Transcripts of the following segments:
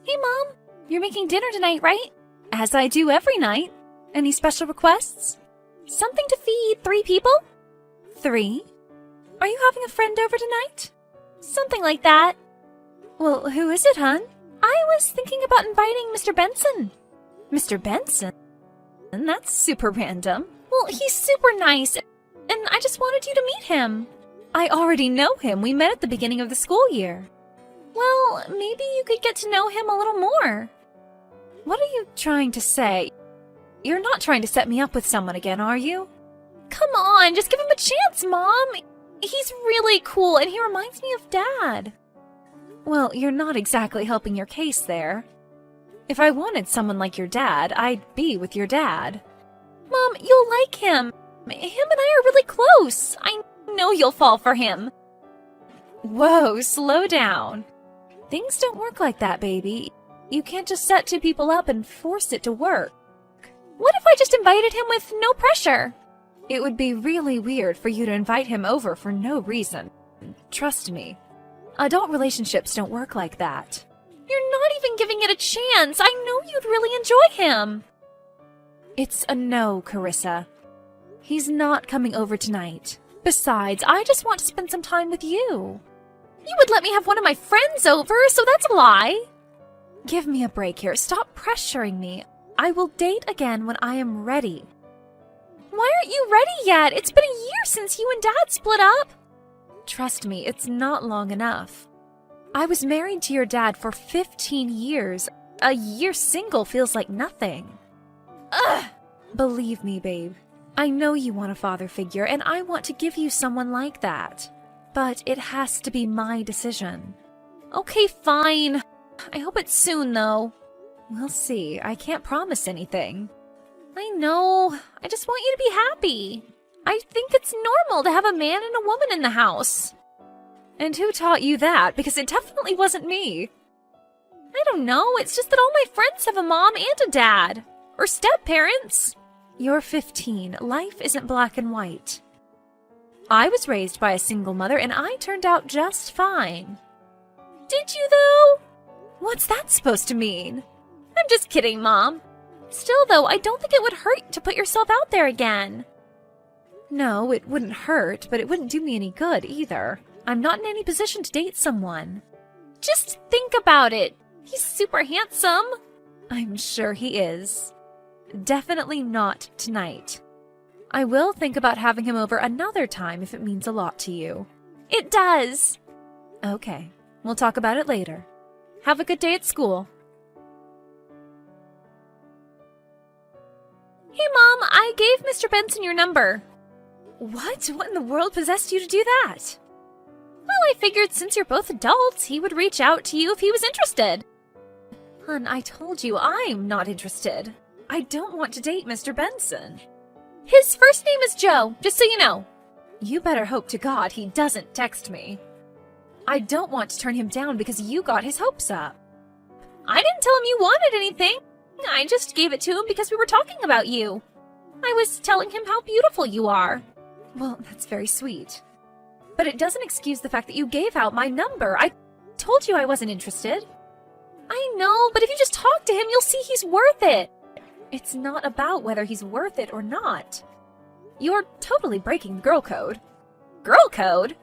Hey, Mom! You're making dinner tonight, right? As I do every night. Any special requests? Something to feed 3 people? 3? Are you having a friend over tonight? Something like that. Well, who is it, hon? I was thinking about inviting Mr. Benson. Mr. Benson? That's super random. Well, he's super nice, and I just wanted you to meet him. I already know him. We met at the beginning of the school year. Well, maybe you could get to know him a little more. What are you trying to say? You're not trying to set me up with someone again, are you? Come on, just give him a chance, Mom. He's really cool, and he reminds me of Dad. Well, you're not exactly helping your case there. If I wanted someone like your dad, I'd be with your dad. Mom, you'll like him. Him and I are really close. I know you'll fall for him. Whoa, slow down. Things don't work like that, baby. You can't just set 2 people up and force it to work. What if I just invited him with no pressure? It would be really weird for you to invite him over for no reason. Trust me. Adult relationships don't work like that. You're not even giving it a chance. I know you'd really enjoy him. It's a no, Carissa. He's not coming over tonight. Besides, I just want to spend some time with you. You would let me have one of my friends over, so that's a lie. Give me a break here. Stop pressuring me. I will date again when I am ready. Why aren't you ready yet? It's been a year since you and Dad split up. Trust me, it's not long enough. I was married to your dad for 15 years. A year single feels like nothing. Ugh! Believe me, babe. I know you want a father figure, and I want to give you someone like that. But it has to be my decision. Okay, fine. I hope it's soon, though. We'll see. I can't promise anything. I know. I just want you to be happy. I think it's normal to have a man and a woman in the house. And who taught you that? Because it definitely wasn't me. I don't know. It's just that all my friends have a mom and a dad. Or step-parents. You're 15. Life isn't black and white. I was raised by a single mother, and I turned out just fine. Did you, though? What's that supposed to mean? I'm just kidding, Mom. Still, though, I don't think it would hurt to put yourself out there again. No, it wouldn't hurt, but it wouldn't do me any good either. I'm not in any position to date someone. Just think about it. He's super handsome. I'm sure he is. Definitely not tonight. I will think about having him over another time if it means a lot to you. It does. Okay, we'll talk about it later. Have a good day at school. Hey, Mom, I gave Mr. Benson your number. What? What in the world possessed you to do that? Well, I figured since you're both adults, he would reach out to you if he was interested. Hon, I told you I'm not interested. I don't want to date Mr. Benson. His first name is Joe, just so you know. You better hope to God he doesn't text me. I don't want to turn him down because you got his hopes up. I didn't tell him you wanted anything. I just gave it to him because we were talking about you. I was telling him how beautiful you are. Well, that's very sweet. But it doesn't excuse the fact that you gave out my number. I told you I wasn't interested. I know, but if you just talk to him, you'll see he's worth it. It's not about whether he's worth it or not. You're totally breaking girl code. Girl code?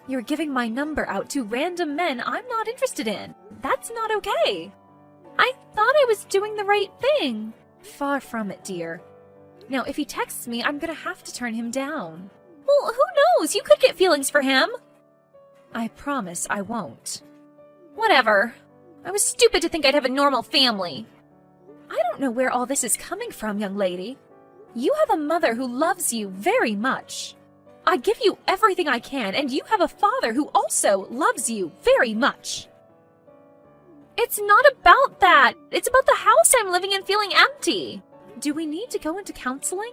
You're giving my number out to random men I'm not interested in. That's not okay. I thought I was doing the right thing. Far from it, dear. Now, if he texts me, I'm gonna have to turn him down. Well, who knows? You could get feelings for him. I promise I won't. Whatever. I was stupid to think I'd have a normal family. I don't know where all this is coming from, young lady. You have a mother who loves you very much. I give you everything I can, and you have a father who also loves you very much. It's not about that. It's about the house I'm living in feeling empty. Do we need to go into counseling?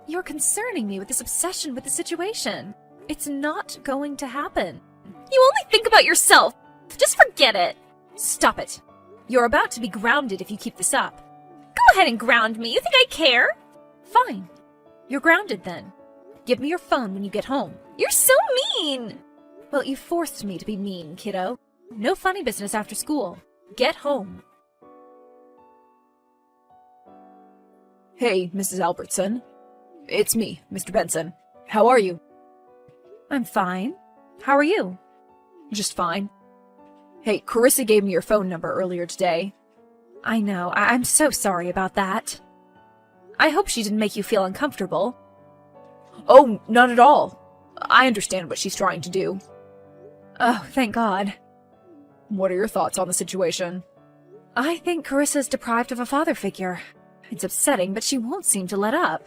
You're concerning me with this obsession with the situation. It's not going to happen. You only think about yourself. Just forget it. Stop it. You're about to be grounded if you keep this up. Go ahead and ground me. You think I care? Fine. You're grounded then. Give me your phone when you get home. You're so mean. Well, you forced me to be mean, kiddo. No funny business after school. Get home. Hey, Mrs. Albertson. It's me, Mr. Benson. How are you? I'm fine. How are you? Just fine. Hey, Carissa gave me your phone number earlier today. I know. I'm so sorry about that. I hope she didn't make you feel uncomfortable. Oh, not at all. I understand what she's trying to do. Oh, thank God. What are your thoughts on the situation? I think Carissa's deprived of a father figure. It's upsetting, but she won't seem to let up.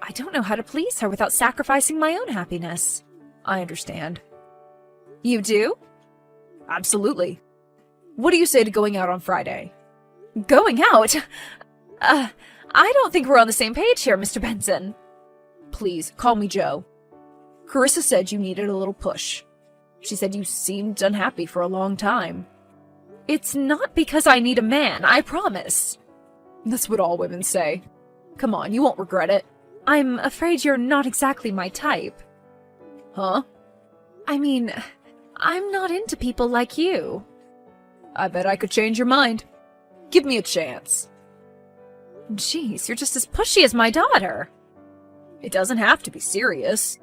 I don't know how to please her without sacrificing my own happiness. I understand. You do? Absolutely. What do you say to going out on Friday? Going out? I don't think we're on the same page here, Mr. Benson. Please, call me Joe. Carissa said you needed a little push. She said you seemed unhappy for a long time. It's not because I need a man, I promise. That's what all women say. Come on, you won't regret it. I'm afraid you're not exactly my type. Huh? I mean, I'm not into people like you. I bet I could change your mind. Give me a chance. Jeez, you're just as pushy as my daughter. It doesn't have to be serious.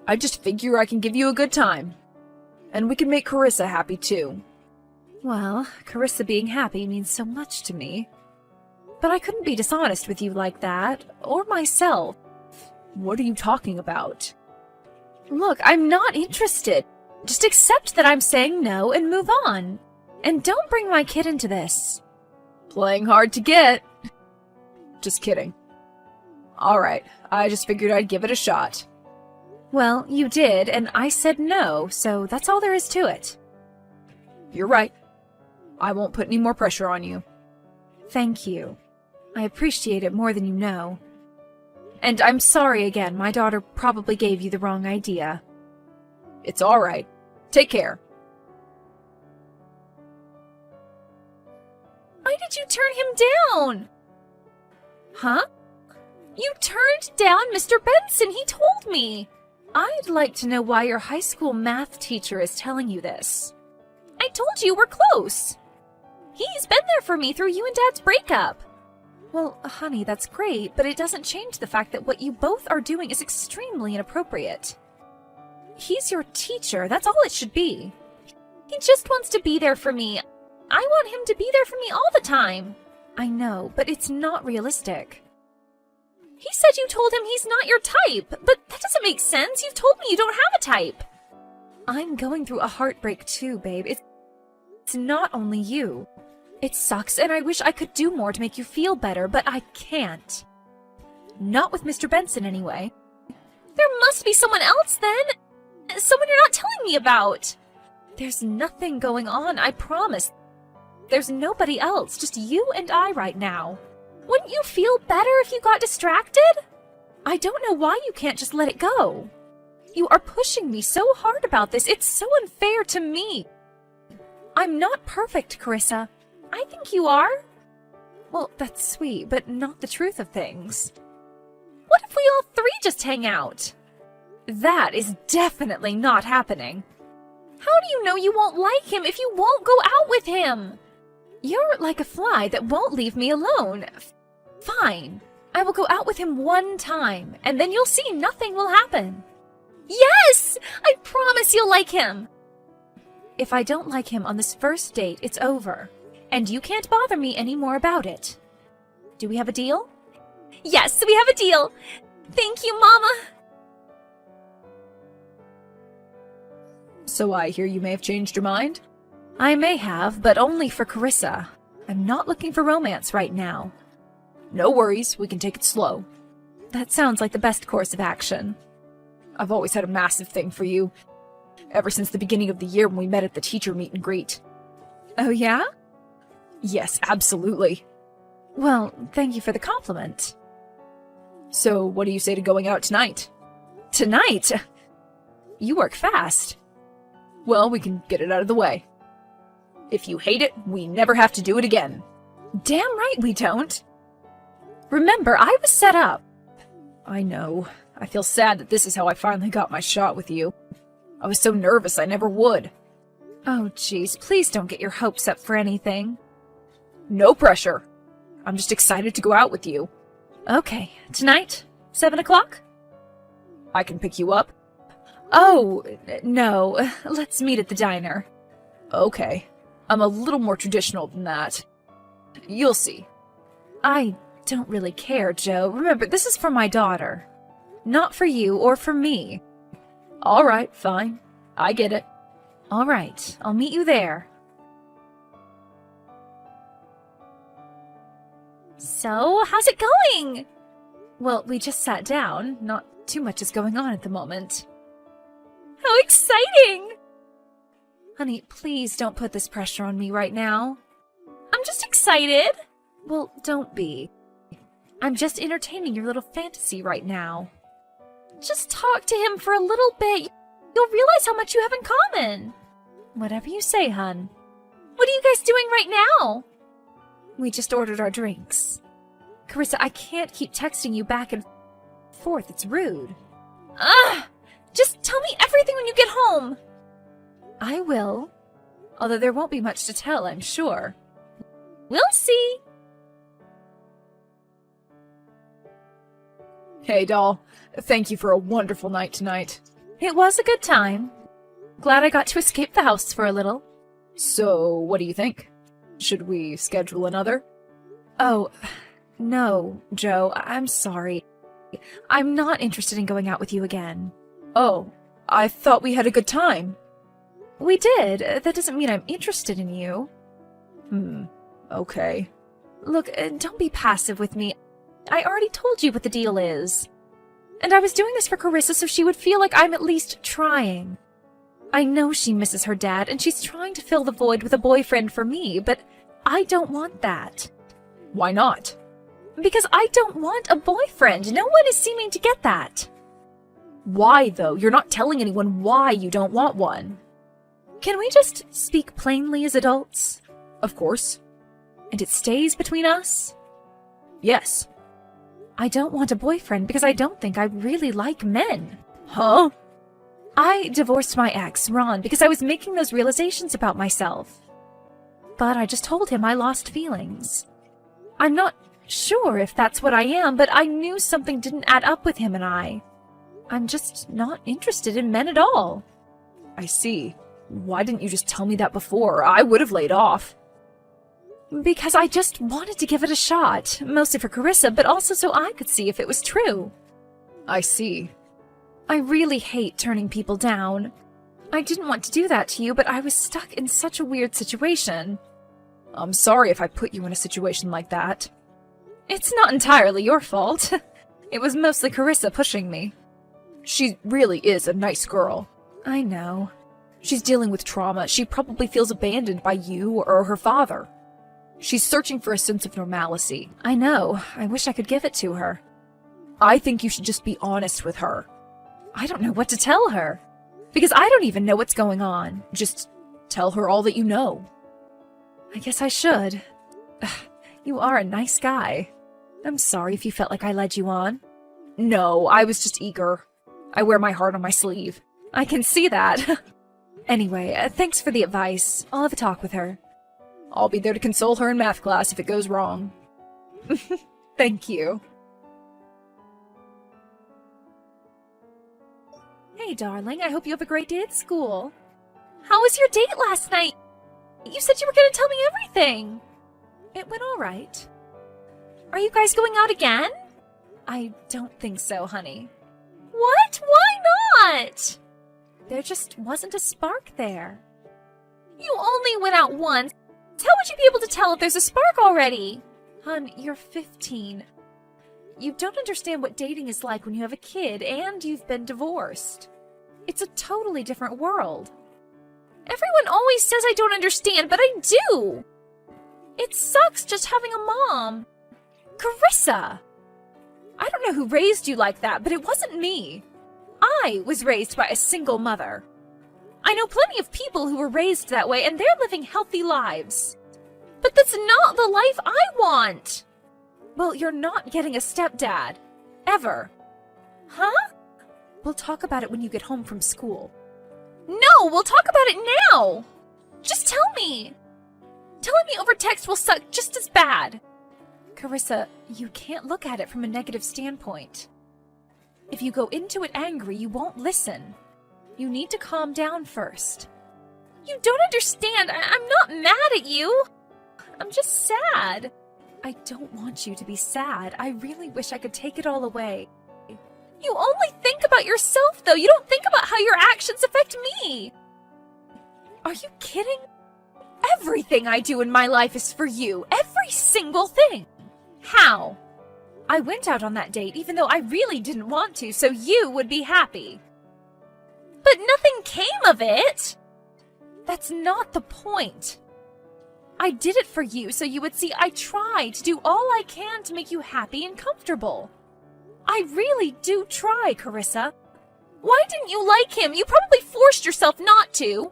I just figure I can give you a good time. And we can make Carissa happy too. Well, Carissa being happy means so much to me. But I couldn't be dishonest with you like that, or myself. What are you talking about? Look, I'm not interested. Just accept that I'm saying no and move on. And don't bring my kid into this. Playing hard to get. Just kidding. Alright, I just figured I'd give it a shot. Well, you did, and I said no, so that's all there is to it. You're right. I won't put any more pressure on you. Thank you. I appreciate it more than you know. And I'm sorry again, my daughter probably gave you the wrong idea. It's alright. Take care. Why did you turn him down? Huh? You turned down Mr. Benson, he told me. I'd like to know why your high school math teacher is telling you this. I told you we're close. He's been there for me through you and Dad's breakup. Well, honey, that's great, but it doesn't change the fact that what you both are doing is extremely inappropriate. He's your teacher, that's all it should be. He just wants to be there for me. I want him to be there for me all the time. I know, but it's not realistic. He said you told him he's not your type, but that doesn't make sense. You've told me you don't have a type. I'm going through a heartbreak too, babe. It's not only you. It sucks, and I wish I could do more to make you feel better, but I can't. Not with Mr. Benson, anyway. There must be someone else, then. Someone you're not telling me about. There's nothing going on, I promise. There's nobody else, just you and I right now. Wouldn't you feel better if you got distracted? I don't know why you can't just let it go. You are pushing me so hard about this. It's so unfair to me. I'm not perfect, Carissa. I think you are. Well, that's sweet, but not the truth of things. What if we all three just hang out? That is definitely not happening. How do you know you won't like him if you won't go out with him? You're like a fly that won't leave me alone. Fine. I will go out with him one time, and then you'll see nothing will happen. Yes! I promise you'll like him. If I don't like him on this first date, it's over. And you can't bother me anymore about it. Do we have a deal? Yes, we have a deal. Thank you, Mama. So I hear you may have changed your mind? I may have, but only for Carissa. I'm not looking for romance right now. No worries, we can take it slow. That sounds like the best course of action. I've always had a massive thing for you. Ever since the beginning of the year when we met at the teacher meet and greet. Oh, yeah? Yes, absolutely. Well, thank you for the compliment. So, what do you say to going out tonight? Tonight? You work fast. Well, we can get it out of the way. If you hate it, we never have to do it again. Damn right we don't. Remember, I was set up. I know. I feel sad that this is how I finally got my shot with you. I was so nervous I never would. Oh, jeez, please don't get your hopes up for anything. No pressure. I'm just excited to go out with you. Okay, tonight? 7 o'clock? I can pick you up. Oh, no. Let's meet at the diner. Okay. I'm a little more traditional than that. You'll see. I don't really care, Joe. Remember, this is for my daughter. Not for you or for me. All right, fine. I get it. All right, I'll meet you there. So, how's it going? Well, we just sat down. Not too much is going on at the moment. How exciting! Honey, please don't put this pressure on me right now. I'm just excited. Well, don't be. I'm just entertaining your little fantasy right now. Just talk to him for a little bit. You'll realize how much you have in common. Whatever you say, hun. What are you guys doing right now? We just ordered our drinks. Carissa, I can't keep texting you back and forth. It's rude. Ugh! Just tell me everything when you get home. I will. Although there won't be much to tell, I'm sure. We'll see. Hey, doll. Thank you for a wonderful night tonight. It was a good time. Glad I got to escape the house for a little. So, what do you think? Should we schedule another? Oh, no, Joe. I'm sorry. I'm not interested in going out with you again. Oh, I thought we had a good time. We did. That doesn't mean I'm interested in you. Okay. Look, don't be passive with me. I already told you what the deal is. And I was doing this for Carissa so she would feel like I'm at least trying. I know she misses her dad, and she's trying to fill the void with a boyfriend for me, but I don't want that. Why not? Because I don't want a boyfriend. No one is seeming to get that. Why, though? You're not telling anyone why you don't want one. Can we just speak plainly as adults? Of course. And it stays between us? Yes. I don't want a boyfriend because I don't think I really like men. Huh? I divorced my ex, Ron, because I was making those realizations about myself. But I just told him I lost feelings. I'm not sure if that's what I am, but I knew something didn't add up with him and I. I'm just not interested in men at all. I see. Why didn't you just tell me that before? I would have laid off. Because I just wanted to give it a shot, mostly for Carissa, but also so I could see if it was true. I see. I really hate turning people down. I didn't want to do that to you, but I was stuck in such a weird situation. I'm sorry if I put you in a situation like that. It's not entirely your fault. It was mostly Carissa pushing me. She really is a nice girl. I know. She's dealing with trauma. She probably feels abandoned by you or her father. She's searching for a sense of normalcy. I know. I wish I could give it to her. I think you should just be honest with her. I don't know what to tell her. Because I don't even know what's going on. Just tell her all that you know. I guess I should. You are a nice guy. I'm sorry if you felt like I led you on. No, I was just eager. I wear my heart on my sleeve. I can see that. Anyway, thanks for the advice. I'll have a talk with her. I'll be there to console her in math class if it goes wrong. Thank you. Hey, darling, I hope you have a great day at school. How was your date last night? You said you were going to tell me everything. It went all right. Are you guys going out again? I don't think so, honey. What? Why not? There just wasn't a spark there. You only went out once. How would you be able to tell if there's a spark already? Hun, you're 15. You don't understand what dating is like when you have a kid and you've been divorced. It's a totally different world. Everyone always says I don't understand, but I do. It sucks just having a mom. Carissa! I don't know who raised you like that, but it wasn't me. I was raised by a single mother. I know plenty of people who were raised that way, and they're living healthy lives. But that's not the life I want. Well, you're not getting a stepdad. Ever. Huh? We'll talk about it when you get home from school. No, we'll talk about it now. Just tell me. Telling me over text will suck just as bad. Carissa, you can't look at it from a negative standpoint. If you go into it angry, you won't listen. You need to calm down first. You don't understand. I'm not mad at you. I'm just sad. I don't want you to be sad. I really wish I could take it all away. You only think about yourself, though. You don't think about how your actions affect me. Are you kidding? Everything I do in my life is for you. Every single thing. How? I went out on that date even though I really didn't want to, so you would be happy. But nothing came of it. That's not the point. I did it for you so you would see I try to do all I can to make you happy and comfortable. I really do try, Carissa. Why didn't you like him? You probably forced yourself not to.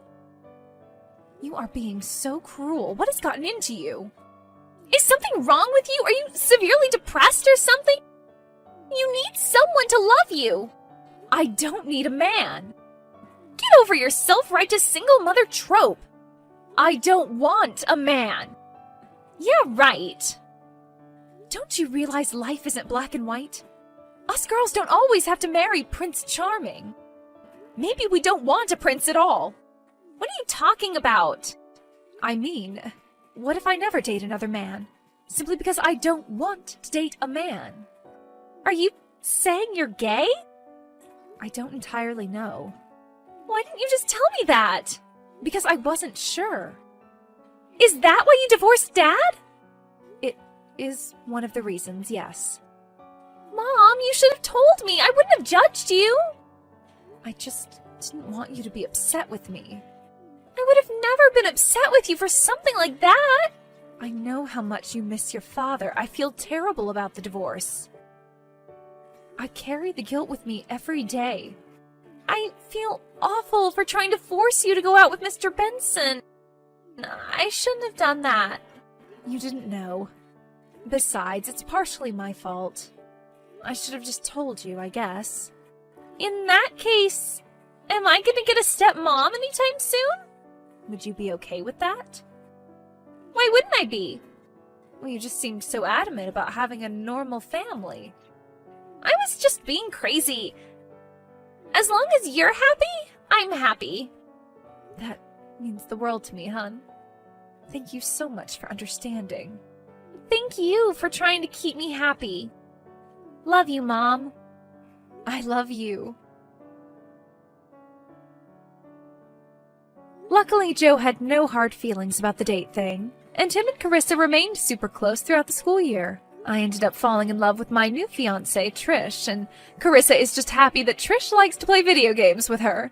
You are being so cruel. What has gotten into you? Is something wrong with you? Are you severely depressed or something? You need someone to love you. I don't need a man. Get over your self-righteous single mother trope. I don't want a man. Yeah, right. Don't you realize life isn't black and white? Us girls don't always have to marry Prince Charming. Maybe we don't want a prince at all. What are you talking about? I mean, what if I never date another man? Simply because I don't want to date a man. Are you saying you're gay? I don't entirely know. Why didn't you just tell me that? Because I wasn't sure. Is that why you divorced Dad? It is one of the reasons, yes. Mom, you should have told me. I wouldn't have judged you. I just didn't want you to be upset with me. I would have never been upset with you for something like that. I know how much you miss your father. I feel terrible about the divorce. I carry the guilt with me every day. I feel awful for trying to force you to go out with Mr. Benson. I shouldn't have done that. You didn't know. Besides, it's partially my fault. I should have just told you, I guess. In that case, am I gonna get a stepmom anytime soon? Would you be okay with that? Why wouldn't I be? Well, you just seemed so adamant about having a normal family. I was just being crazy. As long as you're happy, I'm happy. That means the world to me, hon. Thank you so much for understanding. Thank you for trying to keep me happy. Love you, Mom. I love you. Luckily, Joe had no hard feelings about the date thing, and him and Carissa remained super close throughout the school year. I ended up falling in love with my new fiancée, Trish, and Carissa is just happy that Trish likes to play video games with her.